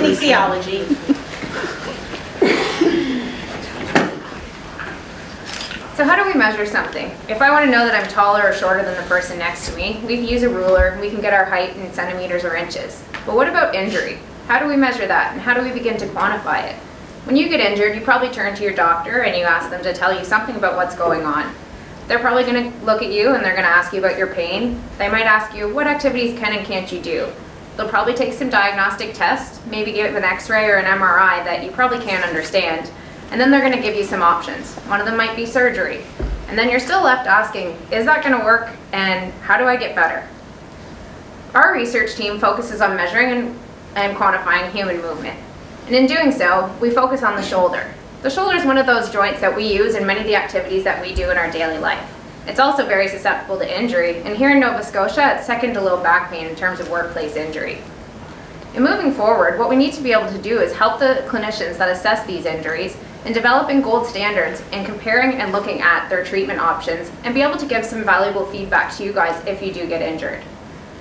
kinesiology. So how do we measure something? If I want to know that I'm taller or shorter than the person next to me, we use a ruler and we can get our height in centimeters or inches. But what about injury? How do we measure that, and how do we begin to quantify it? When you get injured, you probably turn to your doctor and you ask them to tell you something about what's going on. They're probably going to look at you and they're going to ask you about your pain. They might ask you, what activities can and can't you do? They'll probably take some diagnostic tests, maybe give an x-ray or an MRI that you probably can't understand, and then they're going to give you some options. One of them might be surgery. And then you're still left asking, is that going to work, and how do I get better? Our research team focuses on measuring and quantifying human movement. And in doing so, we focus on the shoulder. The shoulder is one of those joints that we use in many of the activities that we do in our daily life. It's also very susceptible to injury, and here in Nova Scotia, it's second to low back pain in terms of workplace injury. In moving forward, what we need to be able to do is help the clinicians that assess these injuries in developing gold standards and comparing and looking at their treatment options, and be able to give some valuable feedback to you guys if you do get injured.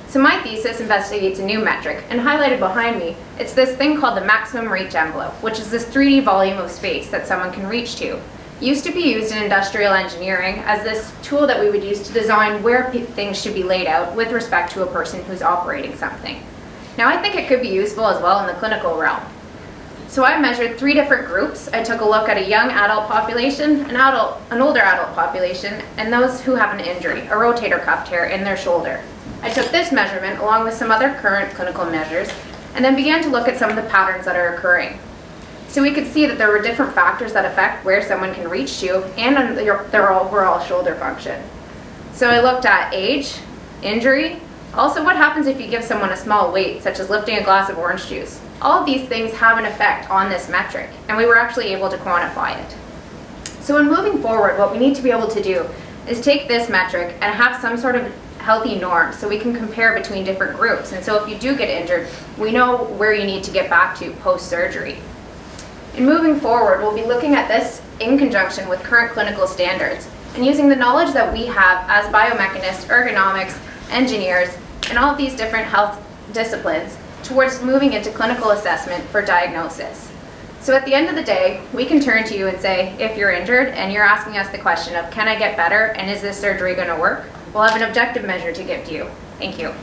So my thesis investigates a new metric, and highlighted behind me, it's this thing called the maximum reach envelope, which is this 3D volume of space that someone can reach to. It used to be used in industrial engineering as this tool that we would use to design where things should be laid out with respect to a person who's operating something. Now I think it could be useful as well in the clinical realm. So I measured 3 different groups. I took a look at a young adult population, an older adult population, and those who have an injury, a rotator cuff tear in their shoulder. I took this measurement along with some other current clinical measures and then began to look at some of the patterns that are occurring. So we could see that there were different factors that affect where someone can reach to and on their overall shoulder function. So I looked at age, injury, also what happens if you give someone a small weight, such as lifting a glass of orange juice. All of these things have an effect on this metric, and we were actually able to quantify it. So in moving forward, what we need to be able to do is take this metric and have some sort of healthy norm so we can compare between different groups. And so if you do get injured, we know where you need to get back to post-surgery. In moving forward, we'll be looking at this in conjunction with current clinical standards and using the knowledge that we have as biomechanists, ergonomics, engineers, and all of these different health disciplines towards moving into clinical assessment for diagnosis. So at the end of the day, we can turn to you and say, if you're injured and you're asking us the question of, can I get better and is this surgery going to work? We'll have an objective measure to give to you. Thank you.